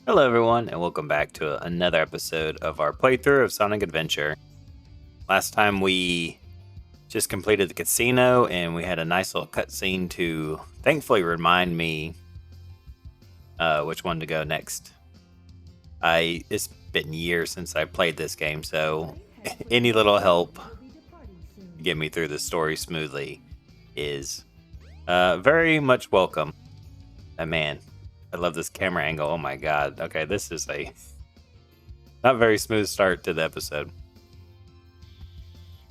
Hello, everyone, and welcome back to another episode of our playthrough of Sonic Adventure. Last time we just completed the casino, and we had a nice little cutscene to thankfully remind me which one to go next. It's been years since I played this game, so any little help to get me through the story smoothly is very much welcome. Man, I love this camera angle. Oh my god. Okay, this is a not very smooth start to the episode.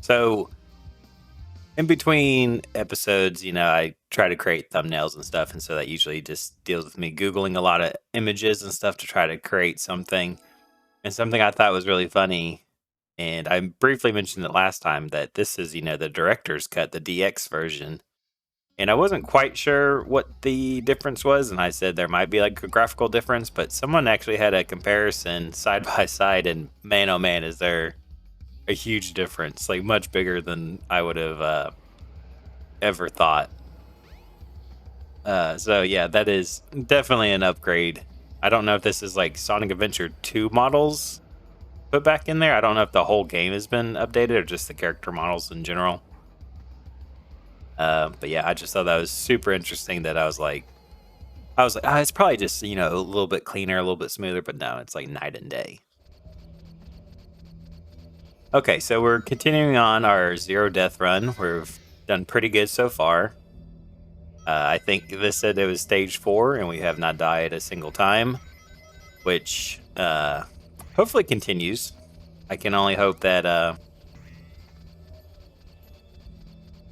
So, in between episodes, I try to create thumbnails and stuff, and so that usually just deals with me Googling a lot of images and stuff to try to create something. And something I thought was really funny, and I briefly mentioned it last time, that this is, the director's cut, the DX version. And I wasn't quite sure what the difference was, and I said there might be like a graphical difference, but someone actually had a comparison side by side, and man, oh man, is there a huge difference, like much bigger than I would have ever thought. So yeah, that is definitely an upgrade. I don't know if this is like Sonic Adventure 2 models put back in there. I don't know if the whole game has been updated or just the character models in general. But yeah, I just thought that was super interesting. That I was like, it's probably just a little bit cleaner, a little bit smoother, but no, it's like night and day. Okay, so we're continuing on our zero death run. We've done pretty good so far. I think this said it was stage 4, and we have not died a single time, which hopefully continues. I can only hope that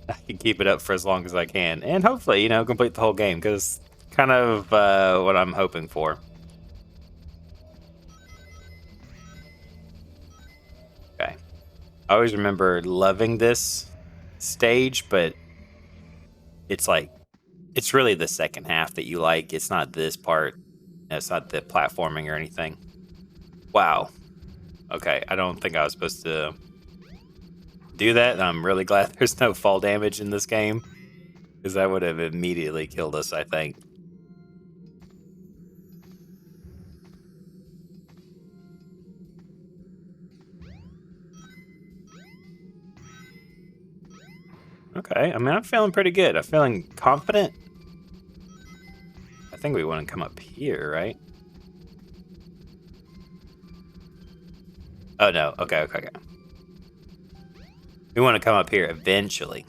I can keep it up for as long as I can, and hopefully, complete the whole game, because kind of what I'm hoping for. Okay. I always remember loving this stage, but it's really the second half that you like. It's not this part. It's not the platforming or anything. Wow. Okay, I don't think I was supposed to do that. I'm really glad there's no fall damage in this game, because that would have immediately killed us, I think. Okay, I mean, I'm feeling pretty good. I'm feeling confident. I think we want to come up here, right? Oh, no. Okay. We want to come up here eventually.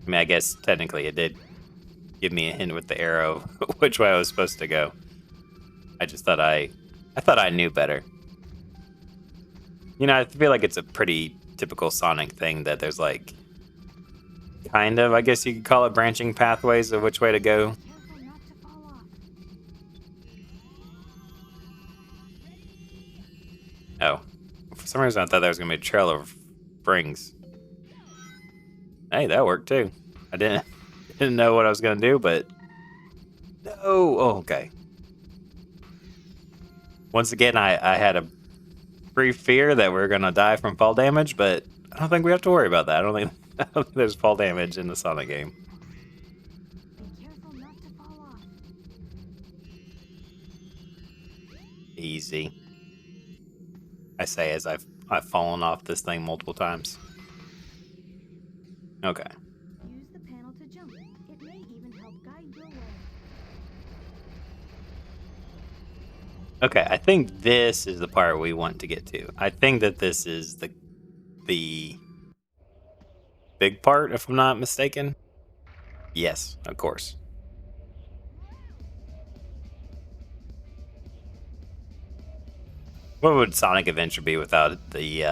I mean, I guess technically it did give me a hint with the arrow which way I was supposed to go. I just thought I thought I knew better. I feel like it's a pretty typical Sonic thing that there's like kind of, I guess you could call it, branching pathways of which way to go. Oh, for some reason I thought there was gonna be a trail of springs. Hey, that worked too. I didn't know what I was gonna do, but no. Oh, okay. Once again, I had a brief fear that we're gonna die from fall damage, but I don't think we have to worry about that. I don't think there's fall damage in the Sonic game. Easy. I say as I've fallen off this thing multiple times. Okay. Use the panel to jump. It may even help guide your way. Okay, I think this is the part we want to get to. I think that this is the big part, if I'm not mistaken. Yes, of course. What would Sonic Adventure be without the,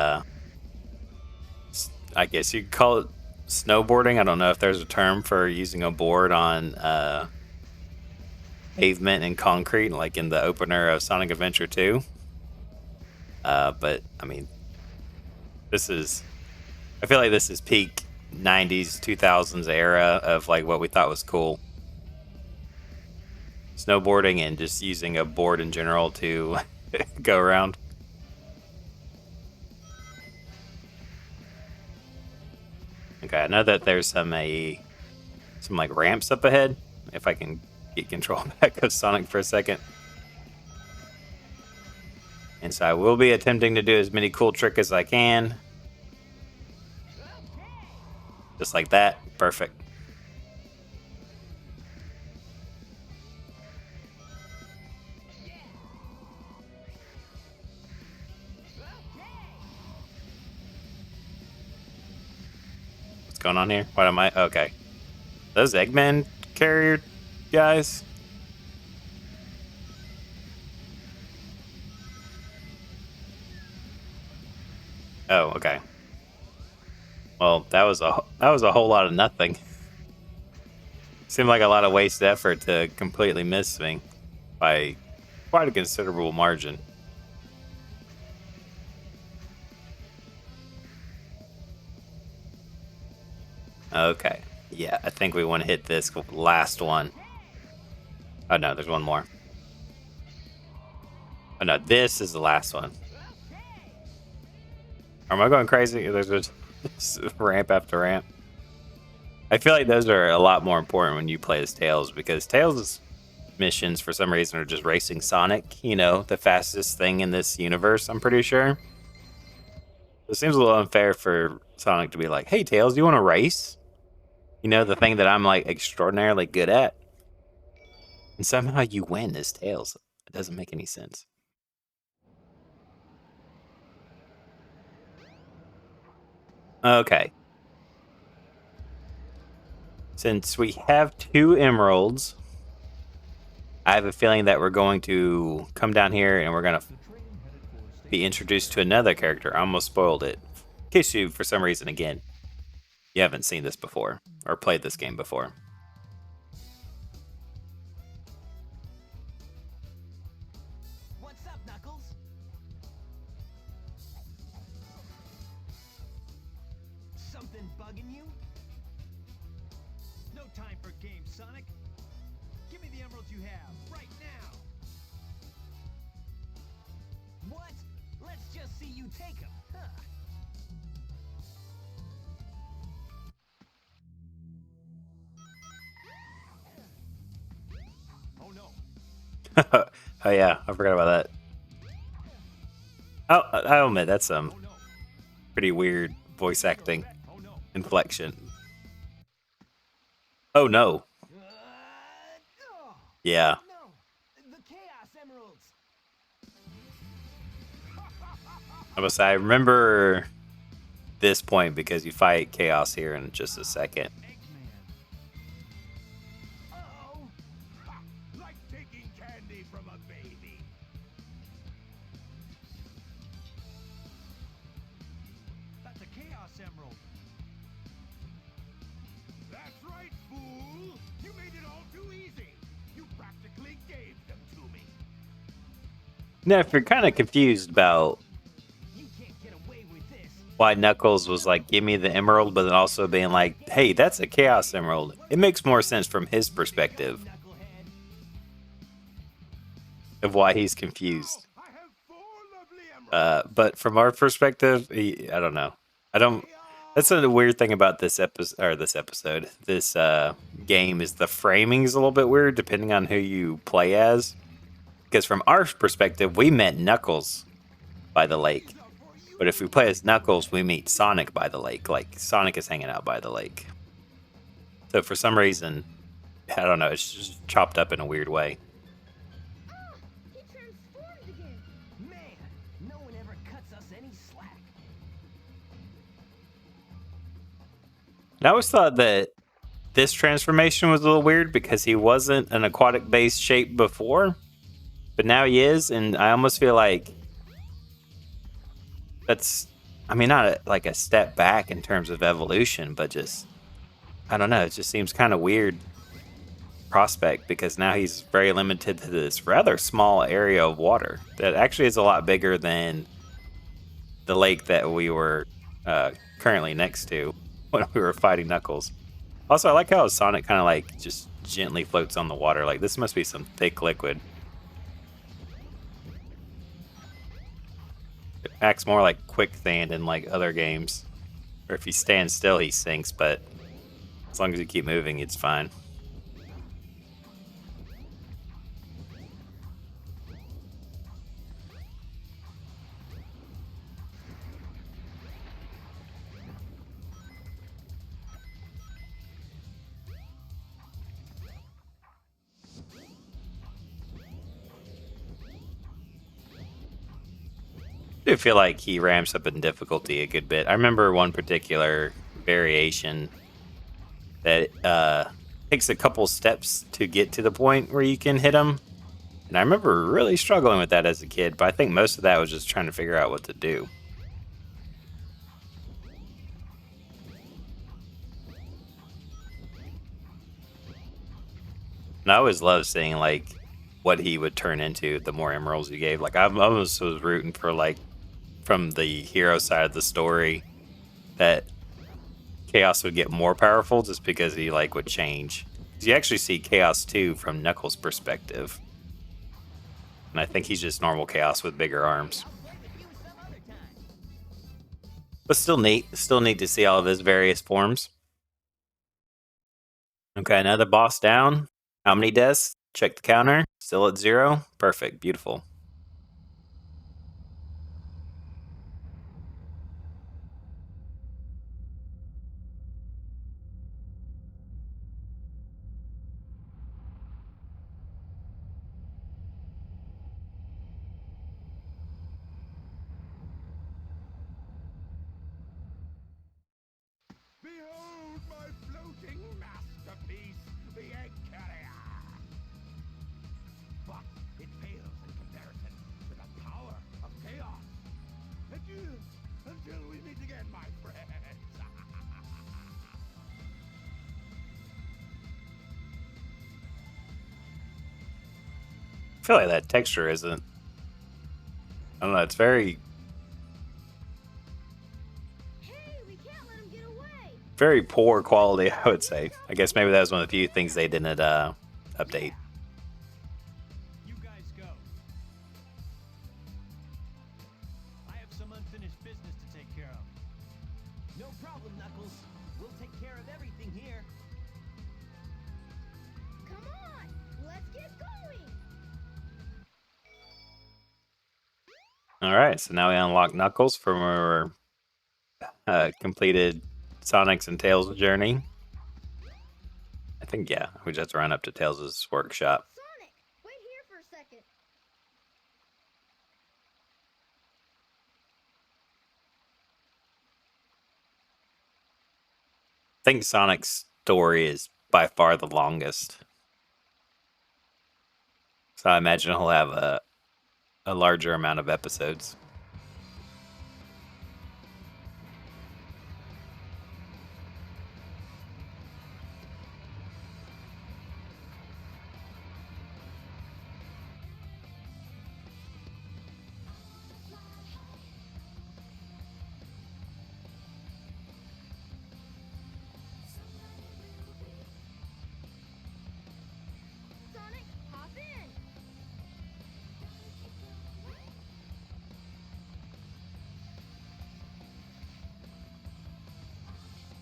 I guess you could call it snowboarding? I don't know if there's a term for using a board on pavement and concrete, like in the opener of Sonic Adventure 2. But, I mean, I feel like this is peak 90s, 2000s era of like what we thought was cool. Snowboarding and just using a board in general to go around. Okay, I know that there's some some like ramps up ahead. If I can get control back of Sonic for a second. And so I will be attempting to do as many cool tricks as I can. Just like that. Perfect. What's going on here? What am I? Okay. Those Eggman carrier guys? Oh, okay. Well, that was a whole lot of nothing. Seemed like a lot of wasted effort to completely miss me by quite a considerable margin. Okay. Yeah, I think we want to hit this last one. Oh no, there's one more. Oh no, this is the last one. Am I going crazy? There's just ramp after ramp. I feel like those are a lot more important when you play as Tails, because Tails' missions for some reason are just racing Sonic, you know, the fastest thing in this universe, I'm pretty sure. It seems a little unfair for Sonic to be like, hey Tails, do you want to race? You know, the thing that I'm like extraordinarily good at. And somehow you win as Tails. It doesn't make any sense. Okay. Since we have 2 emeralds, I have a feeling that we're going to come down here and we're going to be introduced to another character. I almost spoiled it. In case you, for some reason, again, you haven't seen this before or played this game before. What's up, Knuckles? Something bugging you? No time for games, Sonic. Give me the emeralds you have, right now. What? Let's just see you take them, huh? Oh no. Oh yeah, I forgot about that. Oh, I'll admit that's some pretty weird voice acting inflection. Oh no. Yeah. No, the Chaos Emeralds. I must say, I remember this point because you fight Chaos here in just a second. Uh-oh. Like taking candy from a baby. That's a Chaos Emerald. That's right, fool. You made it all too easy. You practically gave them to me. Now, if you're kind of confused about You can't get away with this. why Knuckles was like, give me the emerald, but then also being like, hey, that's a Chaos Emerald, it makes more sense from his perspective Knucklehead. of why he's confused. I have 4 lovely emeralds. But from our perspective, I don't know. I don't. That's a weird thing about this episode. This game is the framing is a little bit weird depending on who you play as. Because from our perspective, we met Knuckles by the lake. But if we play as Knuckles, we meet Sonic by the lake. Like, Sonic is hanging out by the lake. So for some reason, I don't know, it's just chopped up in a weird way. Ah, he transformed again. Man, no one ever cuts us any slack. And I always thought that this transformation was a little weird because he wasn't an aquatic-based shape before. But now he is, and I almost feel like that's, I mean, not like a step back in terms of evolution, but just, I don't know, it just seems kind of weird prospect because now he's very limited to this rather small area of water that actually is a lot bigger than the lake that we were currently next to when we were fighting Knuckles. Also, I like how Sonic kind of like just gently floats on the water. Like, this must be some thick liquid. It acts more like quicksand in like other games. Or if he stands still, he sinks, but As long as you keep moving, it's fine. I do feel like he ramps up in difficulty a good bit. I remember one particular variation that takes a couple steps to get to the point where you can hit him. And I remember really struggling with that as a kid, but I think most of that was just trying to figure out what to do. And I always loved seeing like what he would turn into the more emeralds you gave. Like I almost was rooting for like from the hero side of the story that Chaos would get more powerful just because he like would change. 'Cause you actually see Chaos too from Knuckles' perspective. And I think he's just normal Chaos with bigger arms. But still neat. Still neat to see all of his various forms. Okay, another boss down. How many deaths? Check the counter. Still at 0. Perfect. Beautiful. Behold my floating masterpiece, the egg carrier. But it pales in comparison to the power of chaos. Adieu, until we meet again, my friends. I feel like that texture isn't. I don't know. It's very, Hey, we can't let him get away. very poor quality, I would say. I guess maybe that was one of the few things they didn't update. You guys go. I have some unfinished business to take care of. No problem, Knuckles. We'll take care of everything here. Come on, let's get going. All right, so now we unlock Knuckles from our completed Sonic's and Tails journey. I think, yeah, we just have to run up to Tails' workshop. Sonic, wait here for a second. I think Sonic's story is by far the longest. So I imagine he'll have a larger amount of episodes. Sonic, hop in.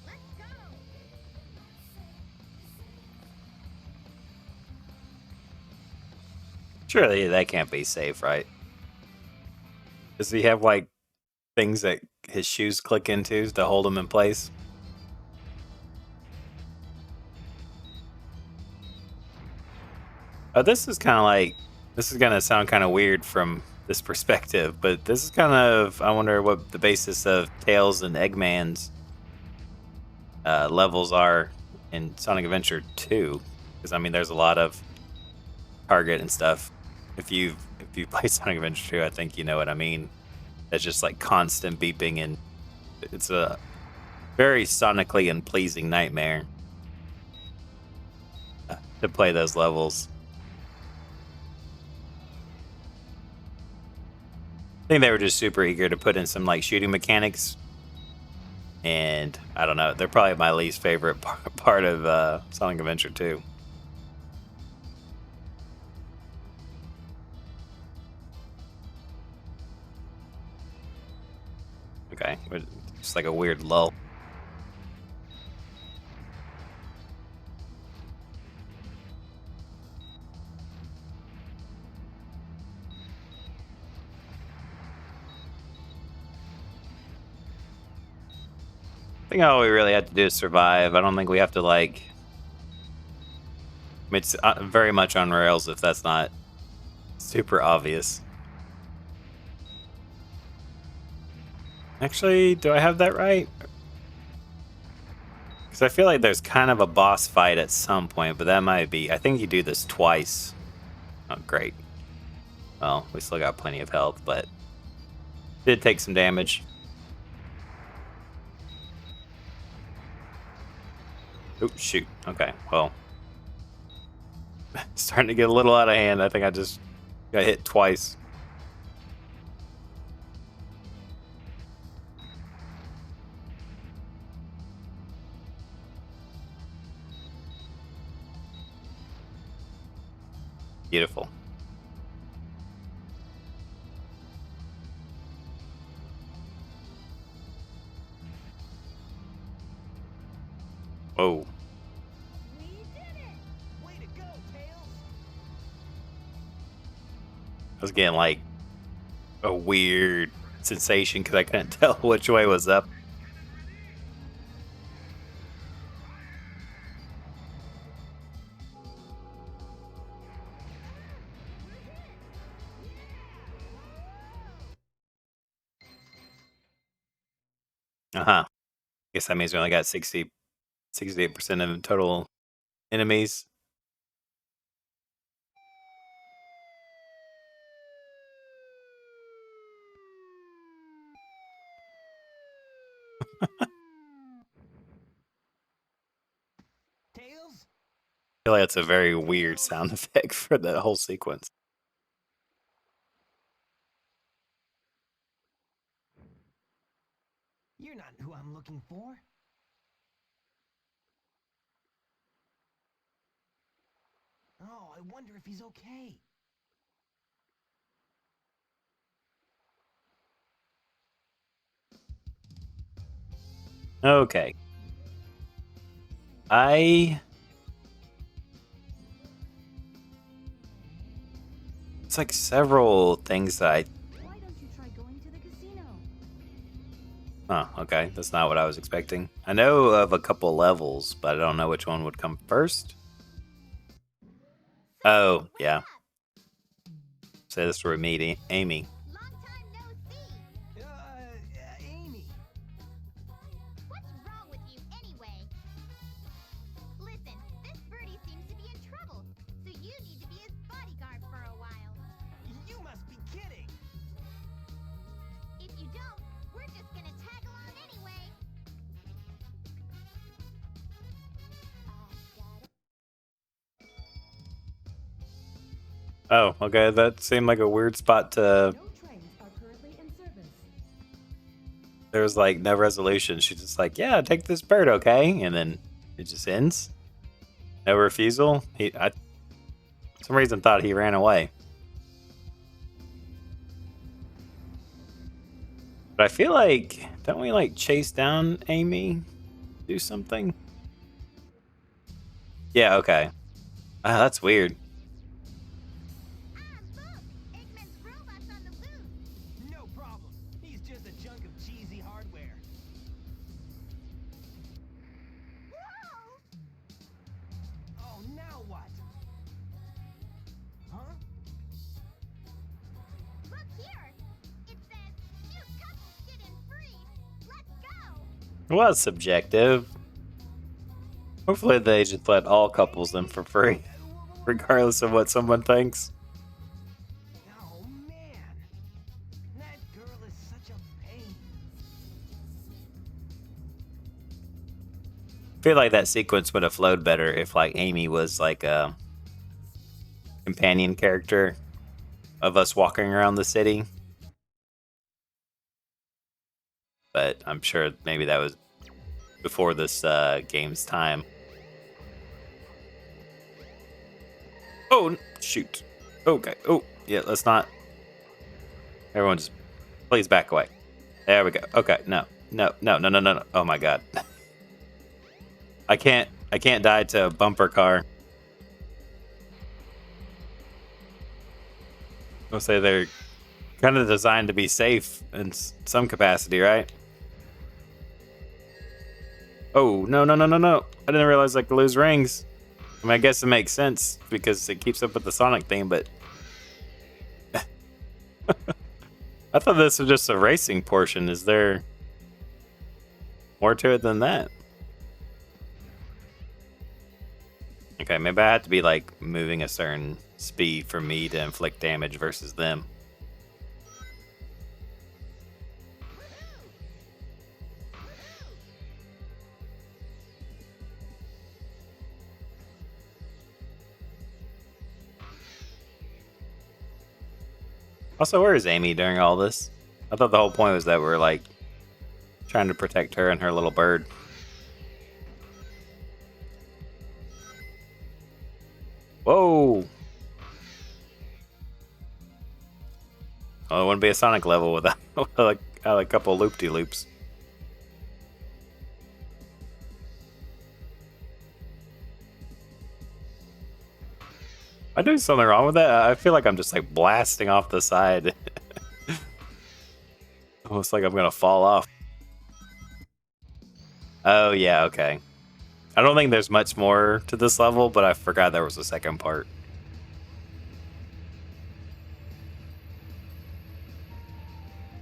Let's go. Surely that can't be safe, right? Does he have like things that his shoes click into to hold him in place? Oh, this is kind of like, this is gonna sound kind of weird from this perspective, but this is kind of, I wonder what the basis of Tails and Eggman's levels are in Sonic Adventure 2, because I mean, there's a lot of target and stuff. If you play Sonic Adventure 2, I think you know what I mean. It's just like constant beeping, and it's a very sonically unpleasing nightmare to play those levels. I think they were just super eager to put in some like shooting mechanics, and I don't know, they're probably my least favorite part of Sonic Adventure 2. Okay, just like a weird lull. I think all we really have to do is survive. I don't think we have to, like... I mean, it's very much on rails if that's not super obvious. Actually, do I have that right? Because I feel like there's kind of a boss fight at some point, but that might be... I think you do this twice. Oh, great. Well, we still got plenty of health, but... did take some damage. Oh, shoot. Okay, well... starting to get a little out of hand. I think I just got hit twice. Beautiful. Whoa. We did it! Way to go, Tails! I was getting like a weird sensation because I couldn't tell which way was up. Uh-huh. Guess that means we only got 68% of total enemies. Tails? I feel like that's a very weird sound effect for the whole sequence. You're not who I'm looking for. Oh, I wonder if he's okay. Okay. It's like several things that I... Why don't you try going to the casino? Oh, okay. That's not what I was expecting. I know of a couple levels, but I don't know which one would come first. Oh, yeah. Say this for me, Amy. Long time no see. Amy. What's wrong with you anyway? Listen, this birdie seems to be in trouble, so you need to be his bodyguard for a while. You must be kidding. If you don't, we're just gonna tag along anyway. Oh, okay. That seemed like a weird spot to... No trains are currently in service. There was like no resolution. She's just like, yeah, take this bird, okay? And then it just ends. No refusal. I for some reason thought he ran away. But I feel like, don't we like chase down Amy? Do something? Yeah, okay. Ah, that's weird. Look! Eggman's robot's on the loose. No problem. He's just a chunk of cheesy hardware. Whoa! Oh, now what? Huh? Look here! It says, new couples get in free. Let's go! Well, that's subjective. Hopefully they just let all couples in for free, regardless of what someone thinks. Oh, man. That girl is such a pain. I feel like that sequence would have flowed better if like Amy was like a companion character of us walking around the city. But I'm sure maybe that was before this game's time. Oh, shoot. Okay. Oh, yeah, let's not. Everyone just please back away. There we go. Okay, no. Oh my god. I can't die to a bumper car. I'll say they're kind of designed to be safe in some capacity, right? Oh, no, no, no, no, no. I didn't realize I could lose rings. I mean, I guess it makes sense because it keeps up with the Sonic theme, but... I thought this was just a racing portion. Is there more to it than that? Okay, maybe I have to be like moving a certain speed for me to inflict damage versus them. Also, where is Amy during all this? I thought the whole point was that we're like trying to protect her and her little bird. Whoa! Oh, it wouldn't be a Sonic level without like a couple loop-de-loops. Am I doing something wrong with that? I feel like I'm just like blasting off the side. Almost like I'm gonna fall off. Oh yeah, okay. I don't think there's much more to this level, but I forgot there was a second part.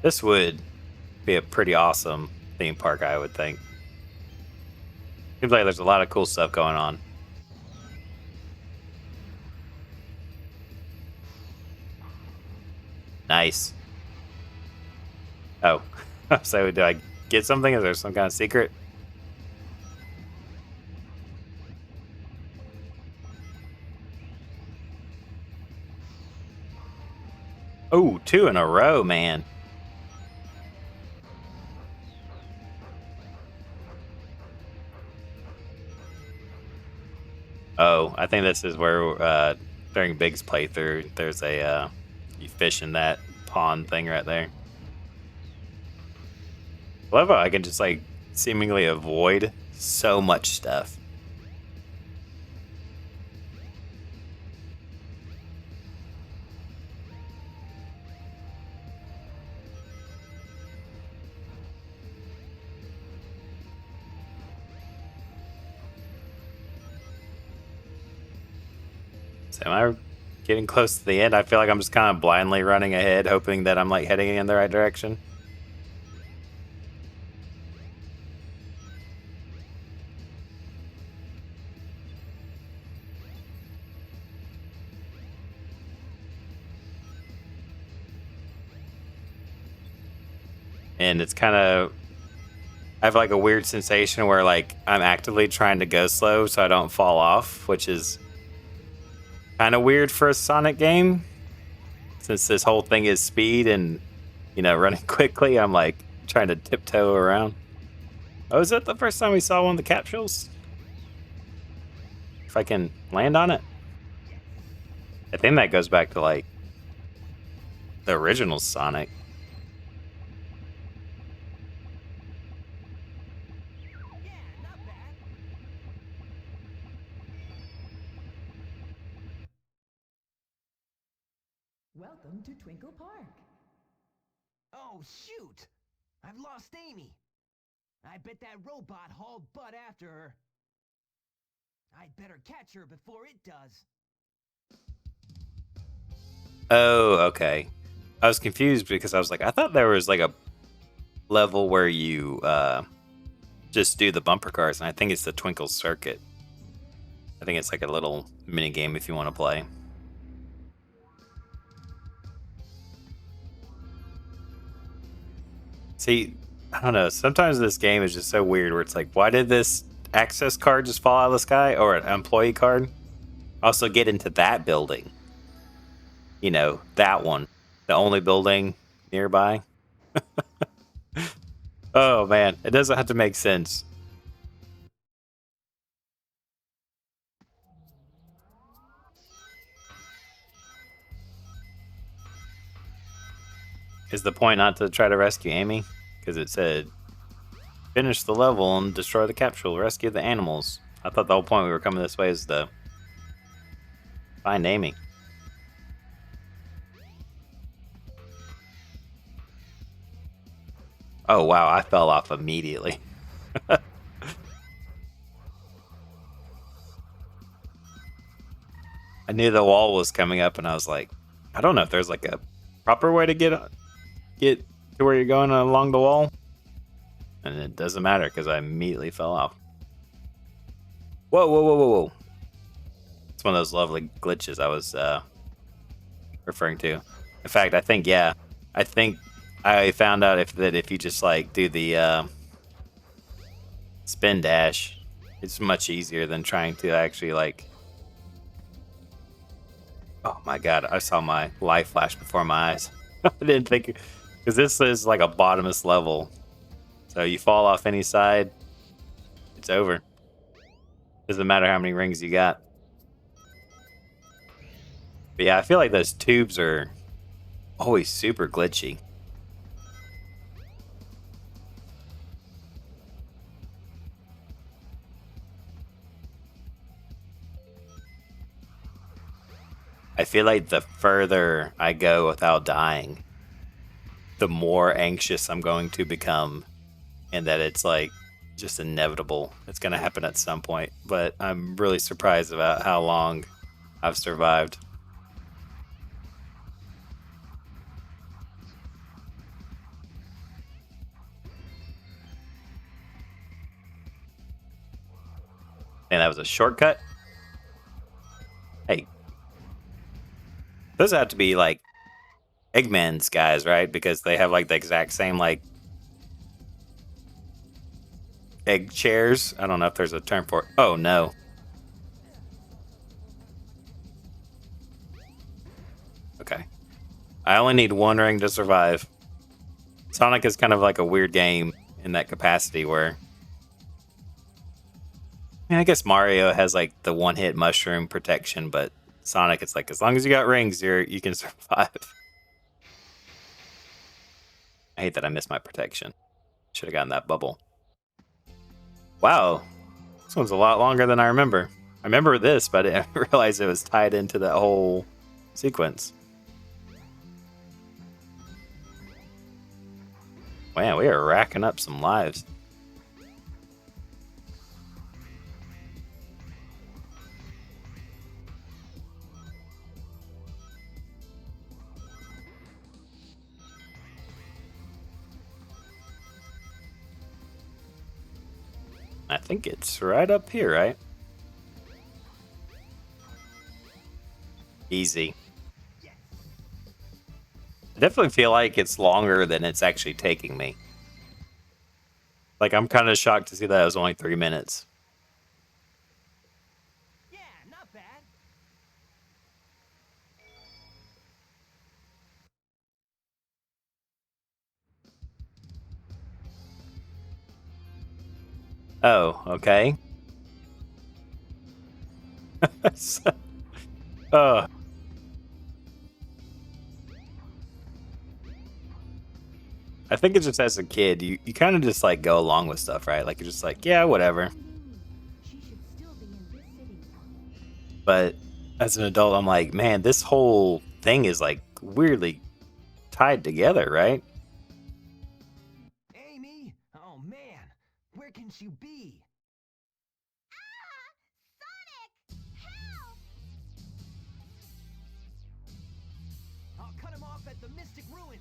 This would be a pretty awesome theme park, I would think. Seems like there's a lot of cool stuff going on. Nice. Oh, so do I get something? Is there some kind of secret? Oh, 2 in a row, man. Oh, I think this is where during Big's playthrough, there's a you fish in that pond thing right there. I love how I can just like seemingly avoid so much stuff. So am I getting close to the end? I feel like I'm just kind of blindly running ahead, hoping that I'm like heading in the right direction. And it's kind of, I have like a weird sensation where like I'm actively trying to go slow so I don't fall off, which is kind of weird for a Sonic game. Since this whole thing is speed and, you know, running quickly, I'm like trying to tiptoe around. Oh, is that the first time we saw one of the capsules? If I can land on it? I think that goes back to like the original Sonic. Yeah, not bad. Welcome to Twinkle Park. Oh, shoot! I've lost Amy. I bet that robot hauled butt after her. I'd better catch her before it does. Oh, okay. I was confused because I was like, I thought there was like a level where you just do the bumper cars, and I think it's the Twinkle Circuit. I think it's like a little mini game if you want to play. See, I don't know. Sometimes this game is just so weird where it's like, why did this access card just fall out of the sky? Or an employee card? Also, get into that building. You know, that one. The only building nearby. Oh, man. It doesn't have to make sense. Is the point not to try to rescue Amy? Because it said, finish the level and destroy the capsule, rescue the animals. I thought the whole point we were coming this way is to find Amy. Oh wow, I fell off immediately. knew the wall was coming up, and I was like, I don't know if there's like a proper way to get to where you're going along the wall. And it doesn't matter because I immediately fell off. Whoa, whoa, whoa, whoa, whoa. It's one of those lovely glitches I was referring to. In fact, I think I found out if you just like do the spin dash, it's much easier than trying to actually like. Oh my god, I saw my life flash before my eyes. I didn't think, because this is like a bottomless level. So you fall off any side, it's over. Doesn't matter how many rings you got. But yeah, I feel like those tubes are always super glitchy. I feel like the further I go without dying, the more anxious I'm going to become, and that it's like just inevitable. It's going to happen at some point, but I'm really surprised about how long I've survived. And that was a shortcut? Hey. Those have to be like Eggman's guys, right? Because they have like the exact same like egg chairs. I don't know if there's a term for it. Oh no. Okay. I only need one ring to survive. Sonic is kind of like a weird game in that capacity where, I mean, I guess Mario has like the one-hit mushroom protection, but Sonic, it's like as long as you got rings, you can survive. I hate that I missed my protection. Should have gotten that bubble. Wow, this one's a lot longer than I remember. I remember this, but I didn't realize it was tied into that whole sequence. Man, we are racking up some lives. I think it's right up here, right? Easy. I definitely feel like it's longer than it's actually taking me. Like, I'm kind of shocked to see that it was only 3 minutes. Yeah, not bad. Oh, okay. uh, I think it's just as a kid, you kind of just like go along with stuff, right? Like you're just like, yeah, whatever. She should still be in this city. But as an adult, I'm like, man, this whole thing is like weirdly tied together, right? Amy? Oh man, where can she be? Sonic! Help! I'll cut him off at the Mystic Ruins.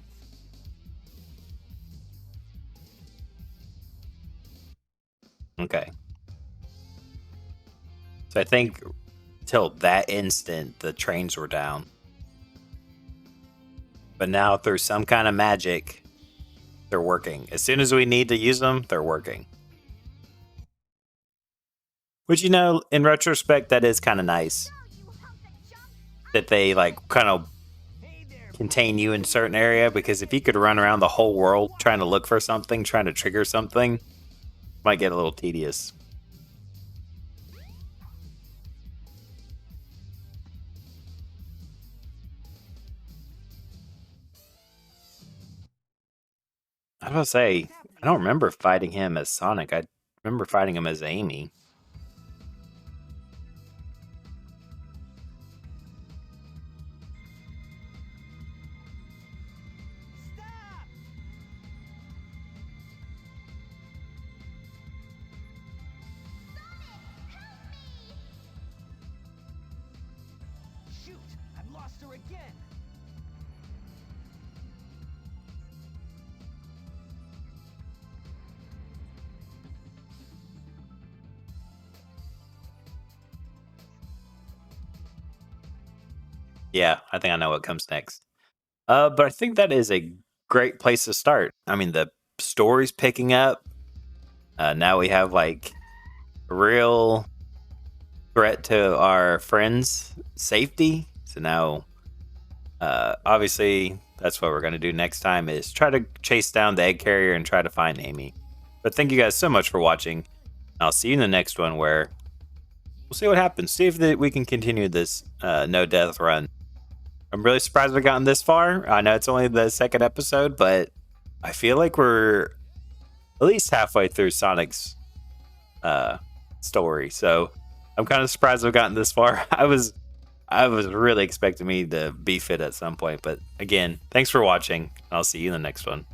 Okay. So I think till that instant, the trains were down. But now through some kind of magic, they're working. As soon as we need to use them, they're working. Which, you know, in retrospect, that is kind of nice. Go, you hunk of junk! That they, like, kind of Hey there, contain you in a certain area. Because if you could run around the whole world trying to look for something, trying to trigger something, might get a little tedious. I was about to say, I don't remember fighting him as Sonic. I remember fighting him as Amy. stop! again. Yeah, I think I know what comes next. But I think that is a great place to start. I mean, the story's picking up. Now we have like a real threat to our friends' safety. So now, obviously, that's what we're going to do next time is try to chase down the egg carrier and try to find Amy. But thank you guys so much for watching. I'll see you in the next one where we'll see what happens. See if we can continue this no death run. I'm really surprised we've gotten this far. I know it's only the second episode, but I feel like we're at least halfway through Sonic's story. So I'm kind of surprised we've gotten this far. I was really expecting me to beef it at some point. But again, thanks for watching. I'll see you in the next one.